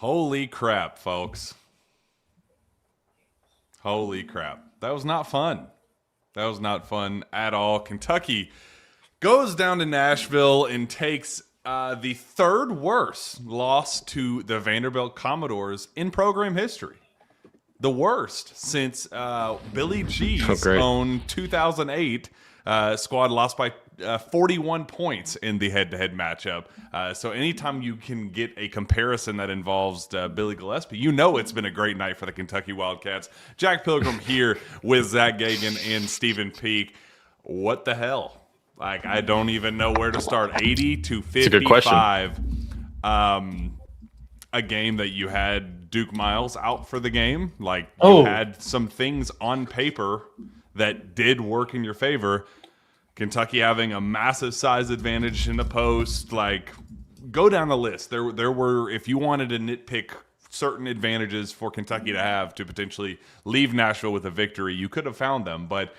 Holy crap, folks. Holy crap. That was not fun. That was not fun at all. Kentucky goes down to Nashville and takes the third worst loss to the Vanderbilt Commodores in program history. The worst since Billy G's own 2008 squad lost by 41 points in the head-to-head matchup. So anytime you can get a comparison that involves Billy Gillespie, you know it's been a great night for the Kentucky Wildcats. Jack Pilgrim here with Zack Geoghegan and Steven Peake. What the hell? Like, I don't even know where to start. 80 to 55. A game that you had Duke Miles out for the game. Like, you had some things on paper that did work in your favor. Kentucky having a massive size advantage in the post. Like, go down the list. There were, if you wanted to nitpick certain advantages for Kentucky to have to potentially leave Nashville with a victory, you could have found them. But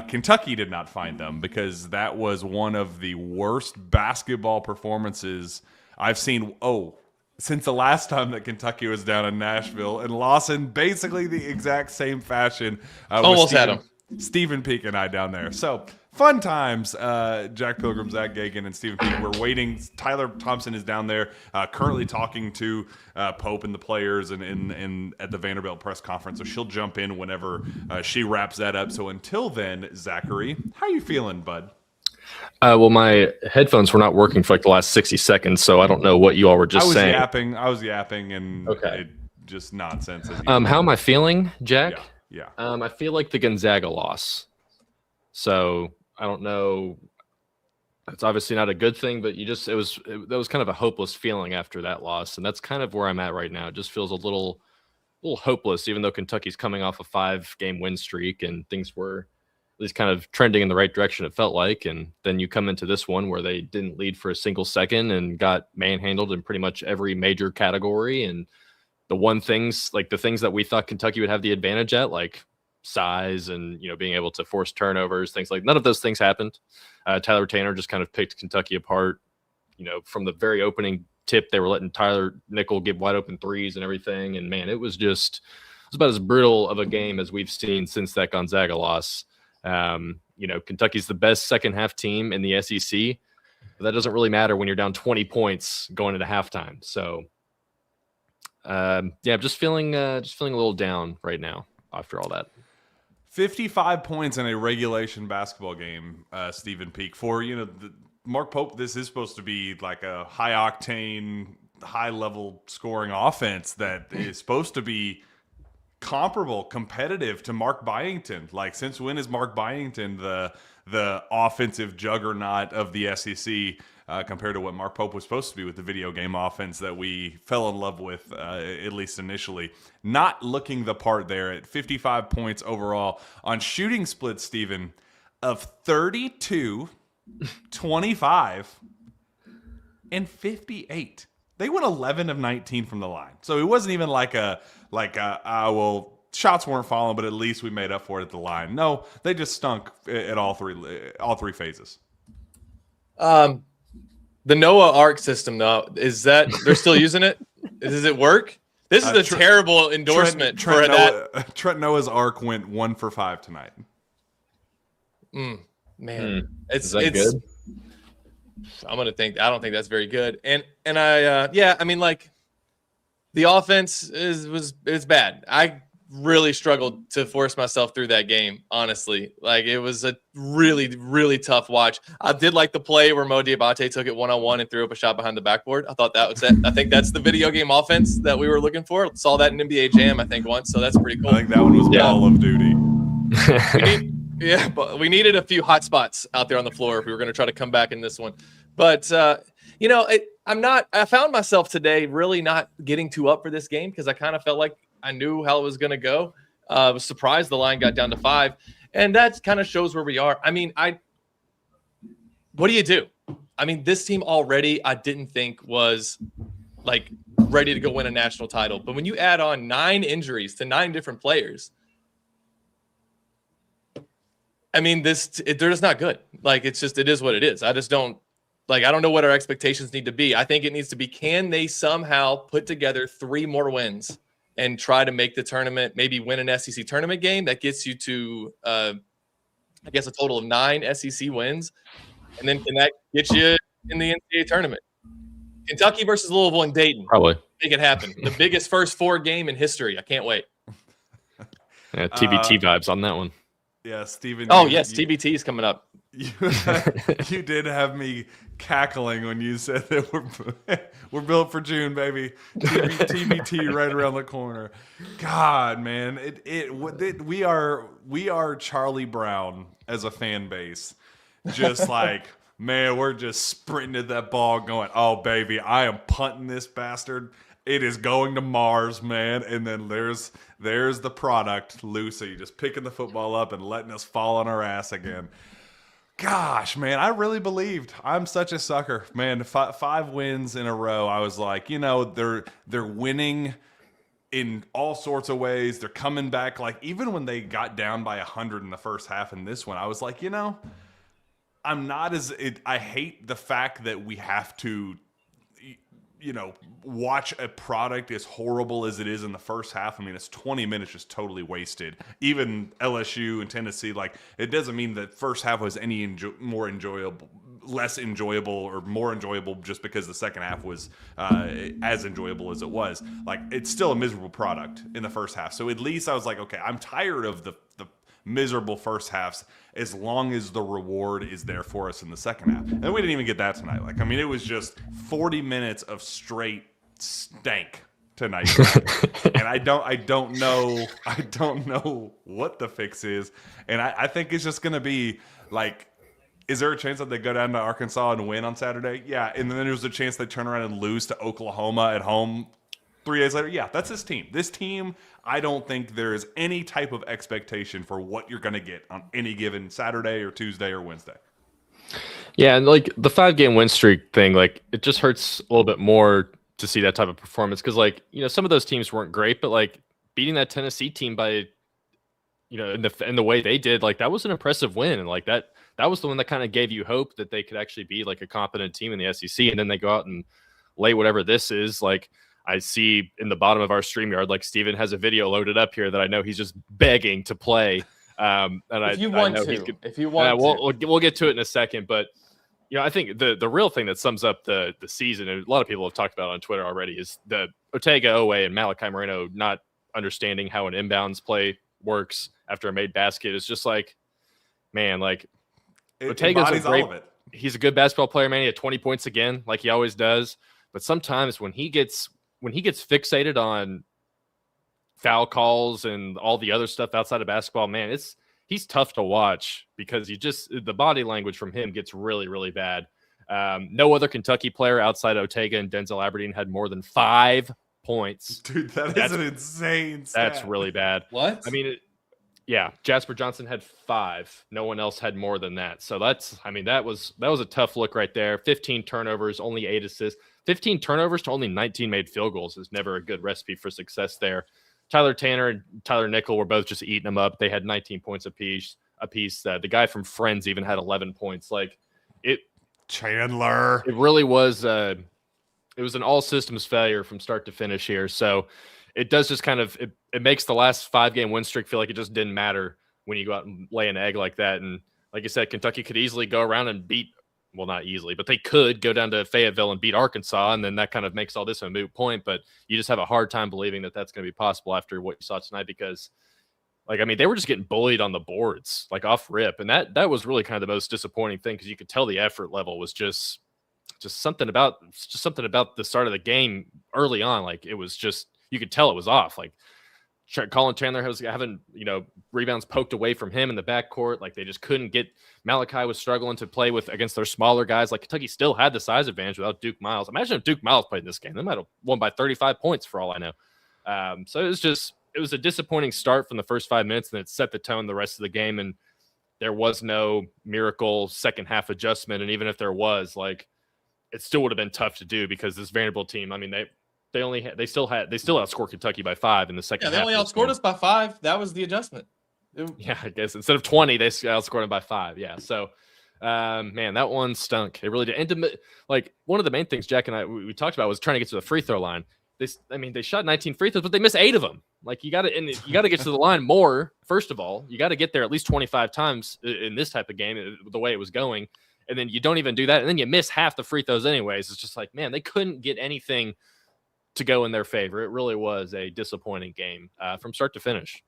Kentucky did not find them, because that was one of the worst basketball performances I've seen. Since the last time that Kentucky was down in Nashville, and lost in basically the exact same fashion. Almost had him. Steven Peake and I down there. So fun times. Jack Pilgrim, Zack Geoghegan, and Steven Peake. We're waiting. Tyler Thompson is down there currently talking to Pope and the players and at the Vanderbilt press conference. So she'll jump in whenever she wraps that up. So until then, Zachary, how you feeling, bud? Well, my headphones were not working for like the last 60 seconds, so I don't know what you all were just saying. I was yapping, and just nonsense. How am I feeling, Jack? Yeah. I feel like the Gonzaga loss. So I don't know. It's obviously not a good thing, but that was kind of a hopeless feeling after that loss, and that's kind of where I'm at right now. It just feels a little hopeless, even though Kentucky's coming off a 5-game win streak and things were at least kind of trending in the right direction, it felt like. And then you come into this one where they didn't lead for a single second and got manhandled in pretty much every major category. And the things that we thought Kentucky would have the advantage at, like size and, being able to force turnovers, things like, none of those things happened. Tyler Tanner just kind of picked Kentucky apart. From the very opening tip, they were letting Tyler Nickel get wide open threes and everything. And man, it was about as brutal of a game as we've seen since that Gonzaga loss. Kentucky's the best second half team in the SEC, but that doesn't really matter when you're down 20 points going into halftime. So, I'm just feeling a little down right now after all that. 55 points in a regulation basketball game, Steven Peake. For Mark Pope, this is supposed to be like a high octane, high level scoring offense that is supposed to be comparable, competitive to Mark Byington. Like, since when is Mark Byington the offensive juggernaut of the SEC compared to what Mark Pope was supposed to be with the video game offense that we fell in love with, at least initially? Not looking the part there at 55 points overall on shooting splits, Steven, of 32, 25, and 58. They went 11 of 19 from the line. So it wasn't even like shots weren't falling, but at least we made up for it at the line. No, they just stunk at all three phases. The Noah Arc system, though, is that they're still using it? Does it work? This is a terrible endorsement that. Trent Noah's Arc went 1 for 5 tonight. Man, it's good. I don't think that's very good. And I mean, like, the offense was bad. I really struggled to force myself through that game, honestly. Like, it was a really, really tough watch. I did like the play where Mo Diabate took it one-on-one and threw up a shot behind the backboard. I thought that was it. I think that's the video game offense that we were looking for. Saw that in NBA Jam, I think, once, so that's pretty cool. I think that one was Call of Duty. But we needed a few hot spots out there on the floor if we were going to try to come back in this one. But, I found myself today really not getting too up for this game because I kind of felt like I knew how it was going to go. I was surprised the line got down to 5. And that kind of shows where we are. I mean, what do you do? I mean, this team already I didn't think was, like, ready to go win a national title. But when you add on 9 injuries to 9 different players, I mean, they're just not good. Like, it is what it is. I just don't Like, I don't know what our expectations need to be. I think it needs to be, can they somehow put together 3 more wins and try to make the tournament, maybe win an SEC tournament game that gets you to, I guess, a total of 9 SEC wins. And then can that get you in the NCAA tournament? Kentucky versus Louisville and Dayton. Probably. Make it happen. The biggest first 4 game in history. I can't wait. Yeah, TBT vibes on that one. Yeah, Steven. Oh, yes, TBT is coming up. You did have me cackling when you said that we're built for June, baby. TBT right around the corner. God, man, we are Charlie Brown as a fan base. Just like, man, we're just sprinting at that ball, going, "Oh, baby, I am punting this bastard. It is going to Mars, man." And then there's the product, Lucy, just picking the football up and letting us fall on our ass again. Gosh, man, I really believed. I'm such a sucker, man. 5 wins in a row. I was like, they're winning in all sorts of ways. They're coming back. Like, even when they got down by 100 in the first half in this one, I was like, I'm not I hate the fact that we have to, watch a product as horrible as it is in the first half. I mean, it's 20 minutes just totally wasted. Even LSU and Tennessee, like, it doesn't mean that first half was any more enjoyable, less enjoyable, or more enjoyable just because the second half was as enjoyable as it was. Like, it's still a miserable product in the first half. So at least I was like, okay, I'm tired of the miserable first halves as long as the reward is there for us in the second half. And we didn't even get that tonight. Like, I mean, it was just 40 minutes of straight stank tonight. And I don't know what the fix is. And I think it's just going to be like, is there a chance that they go down to Arkansas and win on Saturday? Yeah. And then there's a chance they turn around and lose to Oklahoma at home 3 days later. Yeah, that's this team. This team, I don't think there is any type of expectation for what you're going to get on any given Saturday or Tuesday or Wednesday. Yeah, and like the 5-game win streak thing, like, it just hurts a little bit more to see that type of performance because, like, some of those teams weren't great, but like beating that Tennessee team by, in the way they did, like, that was an impressive win, and like that was the one that kind of gave you hope that they could actually be like a competent team in the SEC, and then they go out and lay whatever this is. Like, I see in the bottom of our StreamYard, like, Steven has a video loaded up here that I know he's just begging to play. If you want to, we'll get to it in a second. But I think the real thing that sums up the season, and a lot of people have talked about it on Twitter already, is the Ortega, Owe, and Malachi Moreno not understanding how an inbounds play works after a made basket. It's just like, man, like, Ortega's he's a good basketball player, man. He had 20 points again, like he always does. But sometimes when he gets fixated on foul calls and all the other stuff outside of basketball, man, he's tough to watch because the body language from him gets really, really bad. No other Kentucky player outside Ortega and Denzel Aberdeen had more than 5 points. Dude, that's an insane stat. That's really bad. What? I mean, Jasper Johnson had 5. No one else had more than that. So that was a tough look right there. 15 turnovers, only 8 assists. 15 turnovers to only 19 made field goals is never a good recipe for success there. Tyler Tanner and Tyler Nickel were both just eating them up. They had 19 points apiece. The guy from Friends even had 11 points. Like, Chandler. It really was. It was an all systems failure from start to finish here. So it does just kind of it makes the last 5-game win streak feel like it just didn't matter when you go out and lay an egg like that. And like you said, Kentucky could easily go around and beat. Well, not easily, but they could go down to Fayetteville and beat Arkansas, and then that kind of makes all this a moot point. But you just have a hard time believing that that's going to be possible after what you saw tonight because, like, I mean, they were just getting bullied on the boards, like, off rip. And that was really kind of the most disappointing thing because you could tell the effort level was just something about the start of the game early on. Like, it was just, you could tell it was off. Like, Colin Chandler was having, rebounds poked away from him in the backcourt. Like, they just couldn't get. Malachi was struggling to play against their smaller guys. Like, Kentucky still had the size advantage without Duke Miles. Imagine if Duke Miles played in this game. They might have won by 35 points for all I know. So it was a disappointing start from the first 5 minutes, and it set the tone the rest of the game. And there was no miracle second half adjustment. And even if there was, like, it still would have been tough to do because this Vanderbilt team, I mean, they still outscored Kentucky by 5 in the second half. Yeah, they only outscored us by 5. That was the adjustment. Yeah, I guess instead of 20, they outscored them by 5. Yeah, so Man, that one stunk. It really did. And like one of the main things Jack and I we talked about was trying to get to the free throw line. They shot 19 free throws, but they missed 8 of them. Like you got to get to the line more. First of all, you got to get there at least 25 times in this type of game, the way it was going, and then you don't even do that, and then you miss half the free throws anyways. It's just like, man, they couldn't get anything to go in their favor. It really was a disappointing game from start to finish.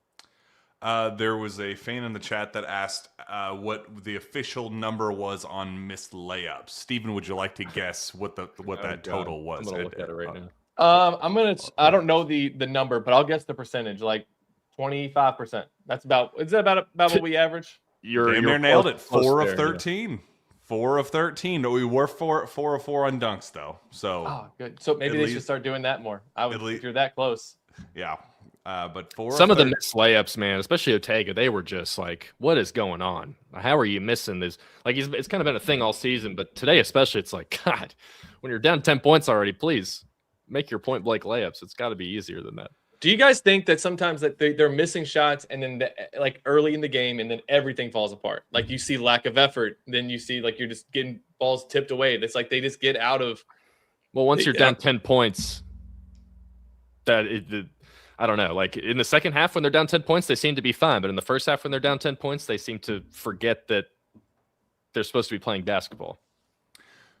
There was a fan in the chat that asked what the official number was on missed layups. Steven, would you like to guess what that total was? I'm gonna look at it right now. I don't know the number, but I'll guess the percentage, like 25%. Is that about what we average? You're nailed it. 4 of 13. Yeah. 4 of 13. We were 4 of 4 on dunks though. So good. So maybe they should start doing that more. If you're that close. Yeah. But some of the missed layups, man, especially Geoghegan, they were just like, what is going on? How are you missing this? Like, it's kind of been a thing all season, but today especially, it's like, God, when you're down 10 points already, please make your point blank layups. It's got to be easier than that. Do you guys think that sometimes that they're missing shots and then like early in the game and then everything falls apart? Like you see lack of effort, then you see like you're just getting balls tipped away. It's like they just get out of. Well, once you're down 10 points, I don't know. Like in the second half when they're down 10 points, they seem to be fine. But in the first half when they're down 10 points, they seem to forget that they're supposed to be playing basketball.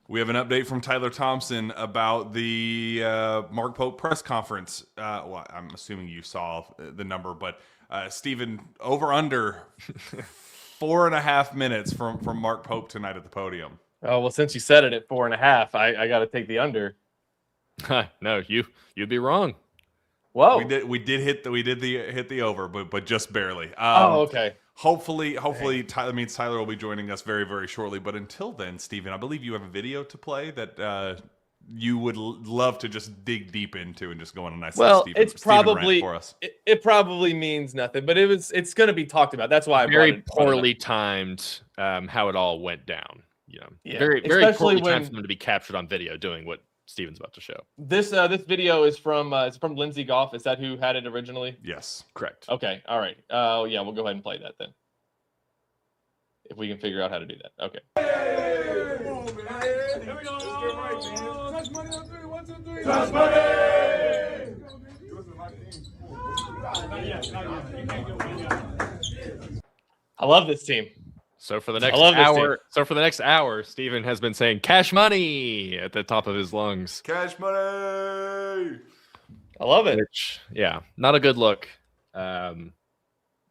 We have an update from Tyler Thompson about the Mark Pope press conference. Well, I'm assuming you saw the number, but Steven, over under 4.5 minutes from Mark Pope tonight at the podium. Oh, well, since you said it at 4.5, I got to take the under. No, you'd be wrong. Whoa, we did hit the over, but just barely. Okay. Hopefully, Tyler will be joining us very, very shortly. But until then, Steven, I believe you have a video to play that you would love to just dig deep into and just go on a nice. It's probably for us. It probably means nothing, but it's going to be talked about. That's why very poorly timed how it all went down. Yeah. Very poorly timed for them to be captured on video doing what Steven's about to show. This video is from Lindsay Goff. Is that who had it originally? Yes, correct. Okay, all right. Yeah, we'll go ahead and play that then, if we can figure out how to do that. Okay. Here we go. Touch money on 3. 1, 2, 3. Touch money. I love this team. So for the next hour, Steven has been saying cash money at the top of his lungs. Cash money. I love it. Which, yeah, not a good look. It'd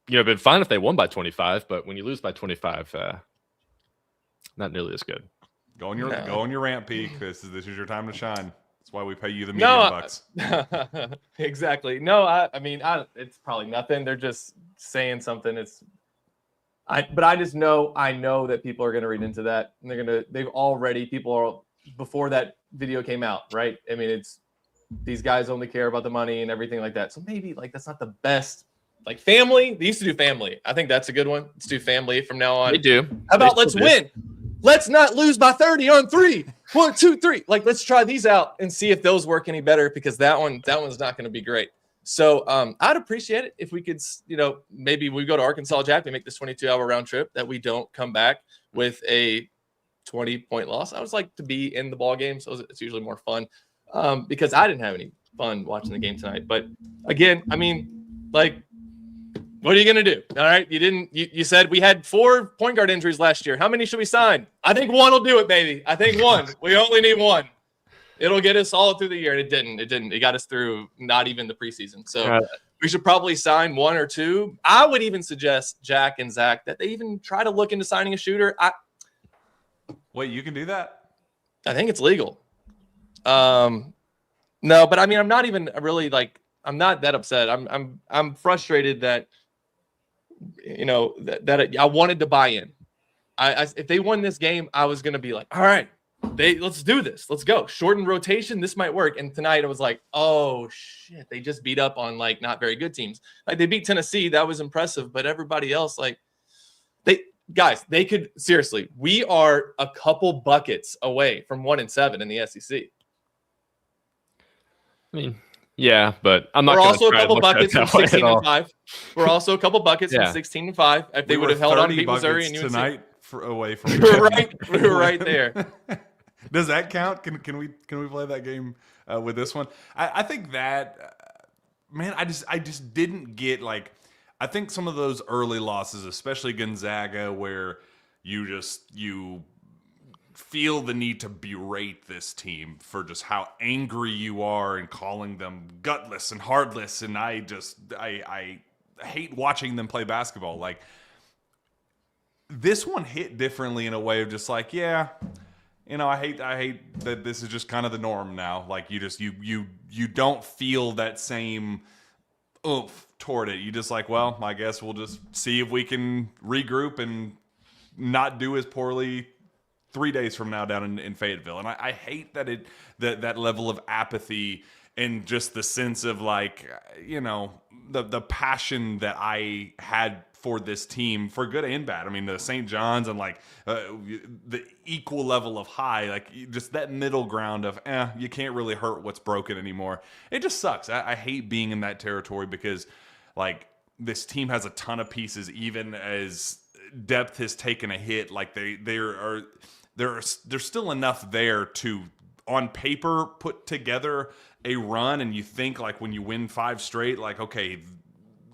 been fine if they won by 25, but when you lose by 25, not nearly as good. Go on your rant, Peake. This is your time to shine. That's why we pay you the $1 million. Exactly. No, I mean, it's probably nothing. They're just saying something. But I know that people are going to read into that, and people are, before that video came out, right? I mean, these guys only care about the money and everything like that. So maybe like that's not the best. Like family, they used to do family. I think that's a good one. Let's do family from now on. They do. How about let's win? Let's not lose by 30 on 3. 1, 2, 3. Like let's try these out and see if those work any better, because that one's not going to be great. So I'd appreciate it if we could, maybe we go to Arkansas, Jack, we make this 22-hour round trip, that we don't come back with a 20-point loss. I always like to be in the ball game, so it's usually more fun, because I didn't have any fun watching the game tonight. But again, I mean, like, what are you going to do? All right. You said we had 4 point guard injuries last year. How many should we sign? I think 1 will do it, baby. I think 1. We only need 1. It'll get us all through the year. And it didn't. It got us through not even the preseason. So we should probably sign 1 or 2. I would even suggest, Jack and Zach, that they even try to look into signing a shooter. Wait, you can do that? I think it's legal. No, but I mean, I'm not even really I'm not that upset. I'm frustrated that, that I wanted to buy in. If they won this game, I was going to be like, all right, let's do this. Let's go. Shorten rotation. This might work. And tonight I was like, oh shit, they just beat up on not very good teams. Like they beat Tennessee. That was impressive. But everybody else, they could, seriously, we are a couple buckets away from 1-7 in the SEC. I mean, yeah, but I'm not. We're also a couple buckets from 16-5. We're also a couple buckets from 16-5. If they would have held on to beat Missouri and UNC tonight away from. We were right there. Does that count? Can we play that game with this one? I think that man, I just didn't get like. I think some of those early losses, especially Gonzaga, where you feel the need to berate this team for just how angry you are and calling them gutless and heartless, and I hate watching them play basketball. Like, this one hit differently in a way of just like, yeah, I hate that this is just kind of the norm now. Like, you don't feel that same oomph toward it. You just like, well, I guess we'll just see if we can regroup and not do as poorly 3 days from now down in Fayetteville. And I hate that that level of apathy and just the sense of like, the passion that I had for this team, for good and bad. I mean, the St. John's and like the equal level of high, like just that middle ground of, you can't really hurt what's broken anymore. It just sucks. I hate being in that territory because like this team has a ton of pieces, even as depth has taken a hit. Like there's still enough there to, on paper, put together a run. And you think like when you win 5 straight, like, okay,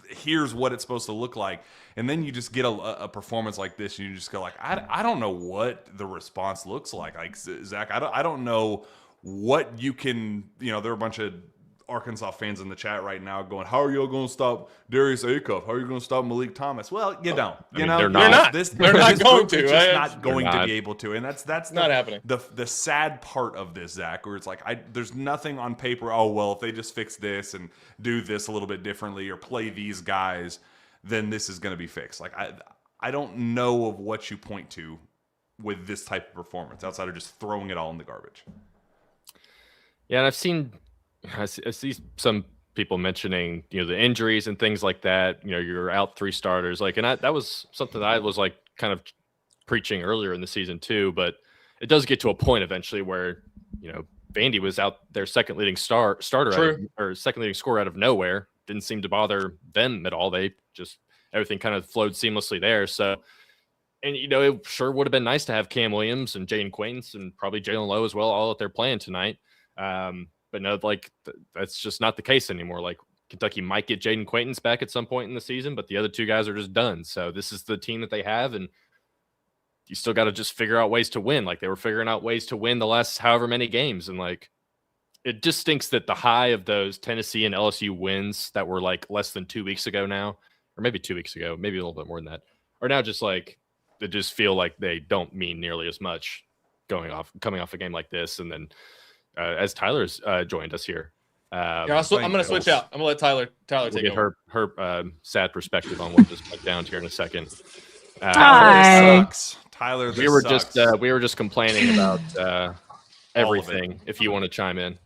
here's what it's supposed to look like. And then you just get a performance like this and you just go like, I don't know what the response looks like. Like, Zach, I don't know what you can, there are a bunch of Arkansas fans in the chat right now going, how are you going to stop Darius Acuff? How are you going to stop Malik Thomas? Well, you don't. They're not. They're not going to. It's just not going to be able to. And that's not happening. The sad part of this, Zach, where it's like, there's nothing on paper. Oh, well, if they just fix this and do this a little bit differently or play these guys, then this is going to be fixed. Like, I don't know of what you point to with this type of performance outside of just throwing it all in the garbage. Yeah, and I see some people mentioning, the injuries and things like that. You're out 3 starters, like, and that was something that I was like kind of preaching earlier in the season too. But it does get to a point eventually where, Vandy was out their second leading starter or second leading scorer out of nowhere. Didn't seem to bother them at all. They just, everything kind of flowed seamlessly there. So, and it sure would have been nice to have Cam Williams and Jaden Quaintance and probably Jalen Lowe as well, all out there playing tonight. But no, like that's just not the case anymore. Like, Kentucky might get Jaden Quaintance back at some point in the season, but the other 2 guys are just done. So this is the team that they have, and you still got to just figure out ways to win. Like, they were figuring out ways to win the last however many games, and like, it just stinks that the high of those Tennessee and LSU wins that were like less than 2 weeks ago now, or maybe 2 weeks ago, maybe a little bit more than that, are now just like, they just feel like they don't mean nearly as much coming off a game like this. And then as Tyler's joined us here, I'm going to switch out. I'm going to let Tyler take over. Her sad perspective on what just went down here in a second. Tyler sucks. Tyler, we were just complaining about everything. If you want to chime in.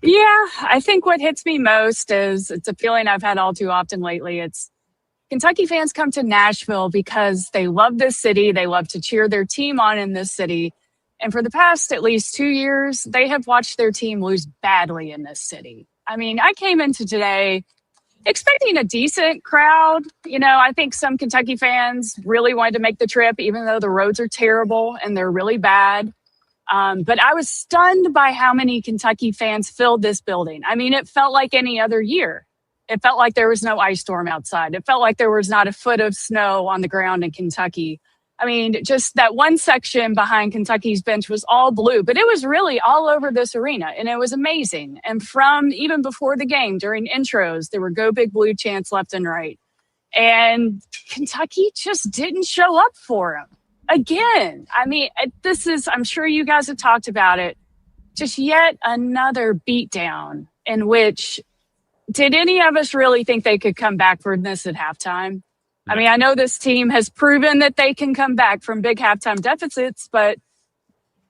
Yeah, I think what hits me most is, it's a feeling I've had all too often lately. It's Kentucky fans come to Nashville because they love this city. They love to cheer their team on in this city. And for the past at least 2 years, they have watched their team lose badly in this city. I mean, I came into today expecting a decent crowd. I think some Kentucky fans really wanted to make the trip, even though the roads are terrible and they're really bad. But I was stunned by how many Kentucky fans filled this building. I mean, it felt like any other year. It felt like there was no ice storm outside. It felt like there was not a foot of snow on the ground in Kentucky. I mean, just that one section behind Kentucky's bench was all blue, but it was really all over this arena, and it was amazing. And from even before the game, during intros, there were Go Big Blue chants left and right. And Kentucky just didn't show up for them. Again, I mean, I'm sure you guys have talked about it, just yet another beatdown in which, did any of us really think they could come back from this at halftime? I mean, I know this team has proven that they can come back from big halftime deficits, but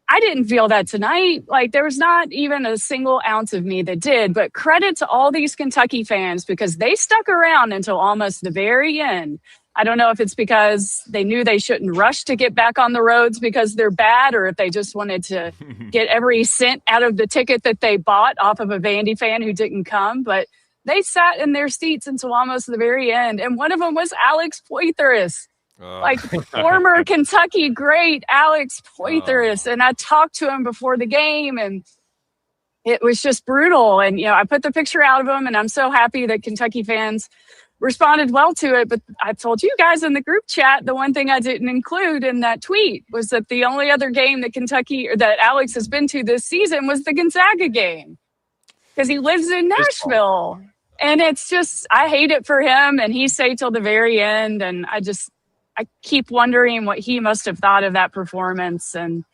I didn't feel that tonight. Like, there was not even a single ounce of me that did. But credit to all these Kentucky fans, because they stuck around until almost the very end. I don't know if it's because they knew they shouldn't rush to get back on the roads because they're bad, or if they just wanted to get every cent out of the ticket that they bought off of a Vandy fan who didn't come. But they sat in their seats until almost the very end. And one of them was Alex Poitras. like former Kentucky great Alex Poythress. And I talked to him before the game, and it was just brutal. And, I put the picture out of him, and I'm so happy that Kentucky fans responded well to it. But I told you guys in the group chat, the one thing I didn't include in that tweet was that the only other game that Alex has been to this season was the Gonzaga game, because he lives in Nashville. And it's just, I hate it for him. And he stayed till the very end. And I keep wondering what he must have thought of that performance. And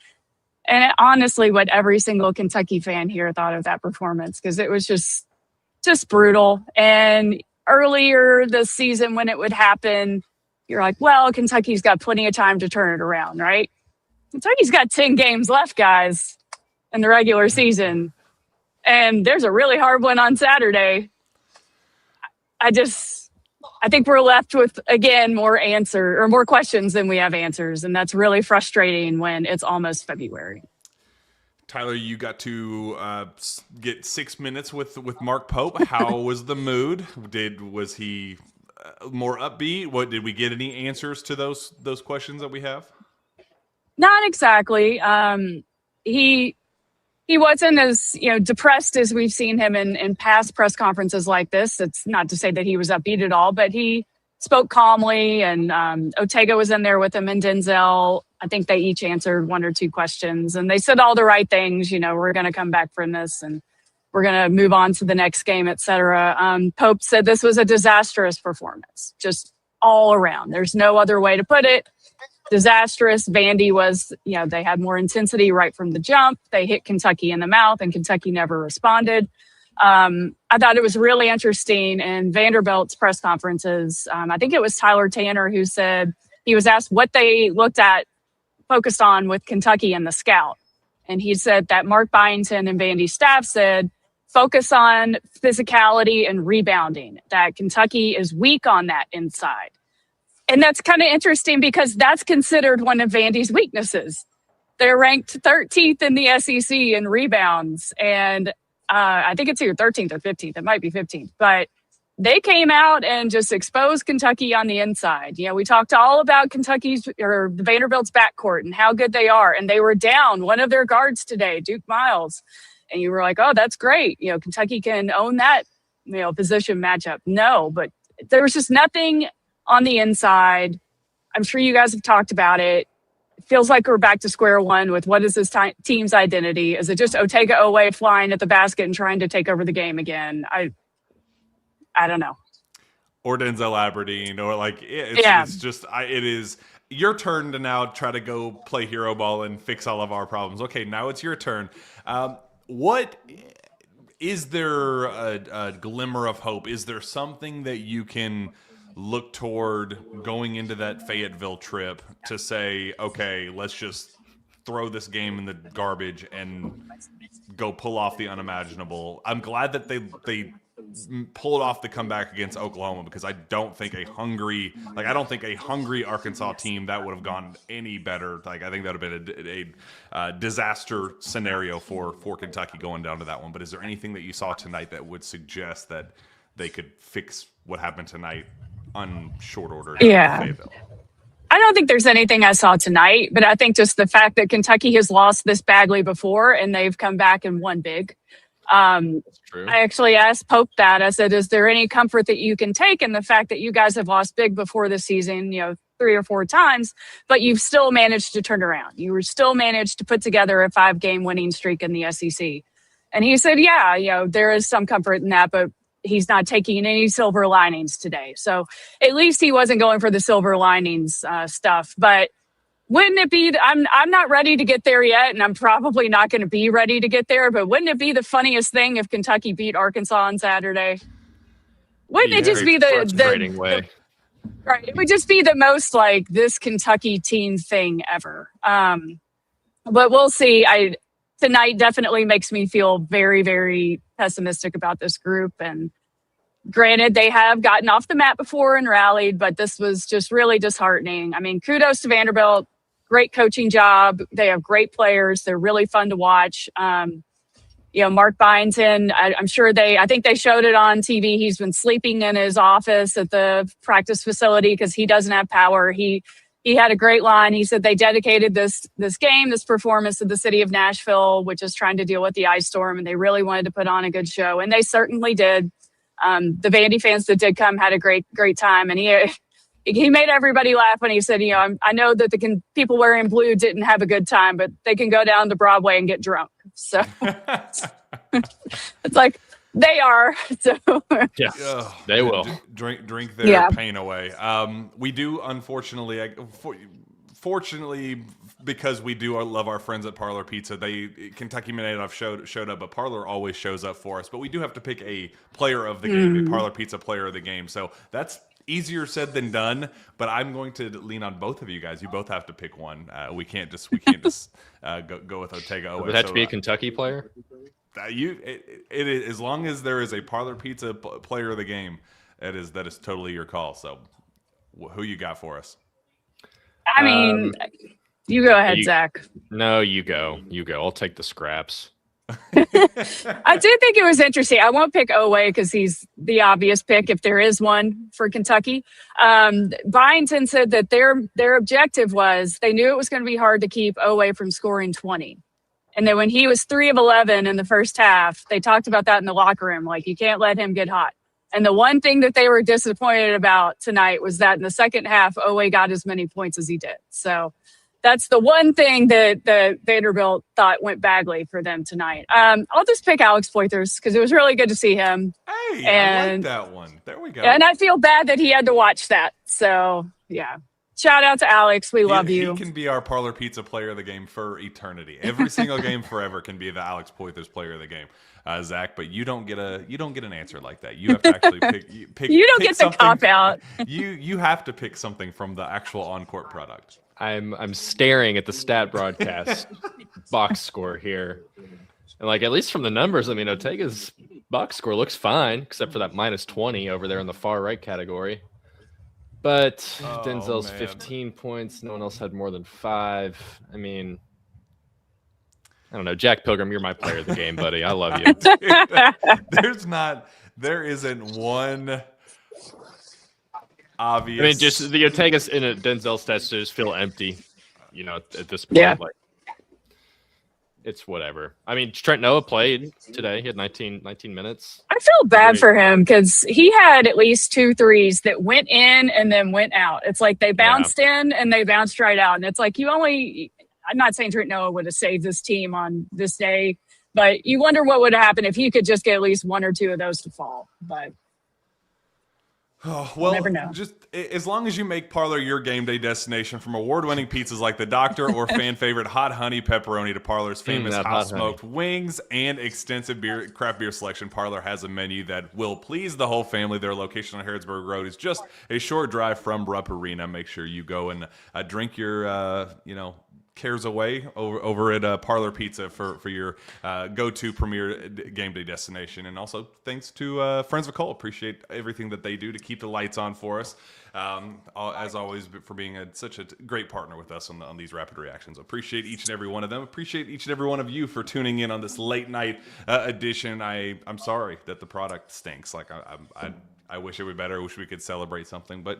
honestly, what every single Kentucky fan here thought of that performance, because it was just brutal. And earlier this season, when it would happen, you're like, well, Kentucky's got plenty of time to turn it around, right? Kentucky's got 10 games left, guys, in the regular season. And there's a really hard one on Saturday. I think we're left with, again, more questions than we have answers. And that's really frustrating when it's almost February. Tyler, you got to get 6 minutes with Mark Pope. How was the mood? Was he more upbeat? Did we get any answers to those questions that we have? Not exactly. He wasn't as depressed as we've seen him in past press conferences like this. It's not to say that he was upbeat at all, but he spoke calmly, and Ortega was in there with him, and Denzel. I think they each answered one or two questions, and they said all the right things. We're going to come back from this, and we're going to move on to the next game, etc. Pope said this was a disastrous performance, just all around. There's no other way to put it. Disastrous. Vandy was, they had more intensity right from the jump. They hit Kentucky in the mouth, and Kentucky never responded. I thought it was really interesting in Vanderbilt's press conferences. I think it was Tyler Tanner who said he was asked what they focused on with Kentucky and the scout. And he said that Mark Byington and Vandy staff said, focus on physicality and rebounding, that Kentucky is weak on that inside. And that's kind of interesting because that's considered one of Vandy's weaknesses. They're ranked 13th in the SEC in rebounds. And I think it's either 13th or 15th. It might be 15th. But they came out and just exposed Kentucky on the inside. We talked all about the Vanderbilt's backcourt and how good they are. And they were down one of their guards today, Duke Miles. And you were like, oh, that's great. Kentucky can own that, position matchup. No, but there was just nothing on the inside. I'm sure you guys have talked about it. It feels like we're back to square one with what is this team's identity? Is it just Ortega Owe flying at the basket and trying to take over the game again? I don't know. Or Denzel Aberdeen, or it is your turn to now try to go play hero ball and fix all of our problems. Okay, now it's your turn. What is there a glimmer of hope? Is there something that you can look toward going into that Fayetteville trip to say, okay, let's just throw this game in the garbage and go pull off the unimaginable? I'm glad that they pulled off the comeback against Oklahoma, because I don't think a hungry Arkansas team that would have gone any better. I think that would have been a disaster scenario for Kentucky going down to that one. But is there anything that you saw tonight that would suggest that they could fix what happened tonight on short order? Yeah. I don't think there's anything I saw tonight, but I think just the fact that Kentucky has lost this badly before and they've come back and won big. That's true. I actually asked Pope that. I said, is there any comfort that you can take in the fact that you guys have lost big before this season, 3 or 4 times, but you've still managed to turn around? You were still managed to put together a 5-game winning streak in the SEC. And he said, yeah, there is some comfort in that, but he's not taking any silver linings today. So at least he wasn't going for the silver linings stuff. But wouldn't it be, I'm not ready to get there yet, and I'm probably not going to be ready to get there, but wouldn't it be the funniest thing if Kentucky beat Arkansas on Saturday? Wouldn't it just be the way? Right. It would just be the most this Kentucky team thing ever. But we'll see. Tonight definitely makes me feel very, very pessimistic about this group. And granted, they have gotten off the mat before and rallied, but this was just really disheartening. I mean, kudos to Vanderbilt. Great coaching job. They have great players. They're really fun to watch. Mark Byington, I'm sure I think they showed it on TV. He's been sleeping in his office at the practice facility because he doesn't have power. He had a great line. He said they dedicated this performance to the city of Nashville, which is trying to deal with the ice storm, and they really wanted to put on a good show, and they certainly did. The Vandy fans that did come had a great time, and he made everybody laugh when he said, I know that the people wearing blue didn't have a good time, but they can go down to Broadway and get drunk. So it's like they are. So yeah, they will drink their pain away. We do, unfortunately, fortunately, because we do love our friends at Parlor Pizza, Kentucky Minute I've showed up, but Parlor always shows up for us. But we do have to pick a player of the game, a Parlor Pizza player of the game. So that's easier said than done, but I'm going to lean on both of you guys. You both have to pick one. We can't just go with Ortega. Would it have to be a Kentucky player? It is, as long as there is a Parlor Pizza player of the game, that is totally your call. So, who you got for us? I mean, you go ahead, Zach. No, you go. I'll take the scraps. I do think it was interesting. I won't pick Oweh because he's the obvious pick if there is one for Kentucky. Byington said that their objective was they knew it was going to be hard to keep Oweh from scoring 20. And then when he was 3 of 11 in the first half, they talked about that in the locker room. Like, you can't let him get hot. And the one thing that they were disappointed about tonight was that in the second half, Oweh got as many points as he did. So that's the one thing that the Vanderbilt thought went badly for them tonight. I'll just pick Alex Poythress because it was really good to see him. Hey, I like that one. There we go. And I feel bad that he had to watch that. So, yeah. Shout out to Alex. We love you. He can be our Parlor Pizza player of the game for eternity. Every single game forever can be the Alex Poythress player of the game, Zach. But you don't get an answer like that. You have to actually pick. You don't get the cop out. You have to pick something from the actual on-court product. I'm staring at the stat broadcast box score here, and at least from the numbers, I mean, Ortega's box score looks fine, except for that -20 over there in the far right category. But Denzel's 15 points. No one else had more than 5. I mean, I don't know. Jack Pilgrim, you're my player of the game, buddy. I love you. Dude, there isn't one obvious. I mean, just the Ortega's in a Denzel stats just feel empty, at this point. Yeah. It's whatever. I mean, Trent Noah played today. He had 19 minutes. I feel bad for him because he had at least 2 threes that went in and then went out. It's like they bounced in and they bounced right out. And it's like I'm not saying Trent Noah would have saved this team on this day, but you wonder what would happen if he could just get at least 1 or 2 of those to fall. But well, never know. Just as long as you make Parlor your game day destination, from award-winning pizzas like the Doctor or fan favorite Hot Honey Pepperoni to Parlor's famous hot smoked wings and extensive craft beer selection, Parlor has a menu that will please the whole family. Their location on Harrodsburg Road is just a short drive from Rupp Arena. Make sure you go and drink your cares away over at Parlor Pizza for your go-to premier game day destination. And also thanks to Friends of Cole. Appreciate everything that they do to keep the lights on for us. As always, for being such a great partner with us on these rapid reactions. Appreciate each and every one of them. Appreciate each and every one of you for tuning in on this late night edition. I'm sorry that the product stinks. I wish it would be better. I wish we could celebrate something, but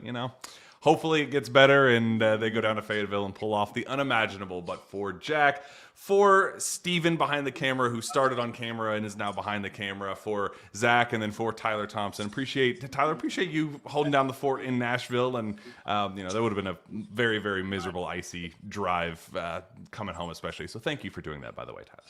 hopefully it gets better and they go down to Fayetteville and pull off the unimaginable. But for Jack, for Steven behind the camera, who started on camera and is now behind the camera, for Zach, and then for Tyler Thompson. Appreciate you holding down the fort in Nashville. And, that would have been a very, very miserable, icy drive coming home especially. So thank you for doing that, by the way, Tyler.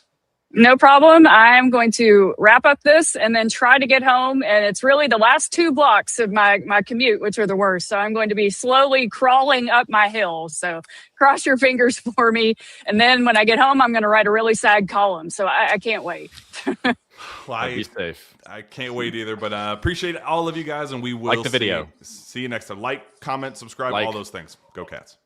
No problem. I'm going to wrap up this and then try to get home. And it's really the last 2 blocks of my commute, which are the worst. So I'm going to be slowly crawling up my hill. So cross your fingers for me. And then when I get home, I'm going to write a really sad column. So I can't wait. Well, be safe. I can't wait either, but appreciate all of you guys. And we will like the video. See you next time. Like, comment, subscribe, all those things. Go Cats.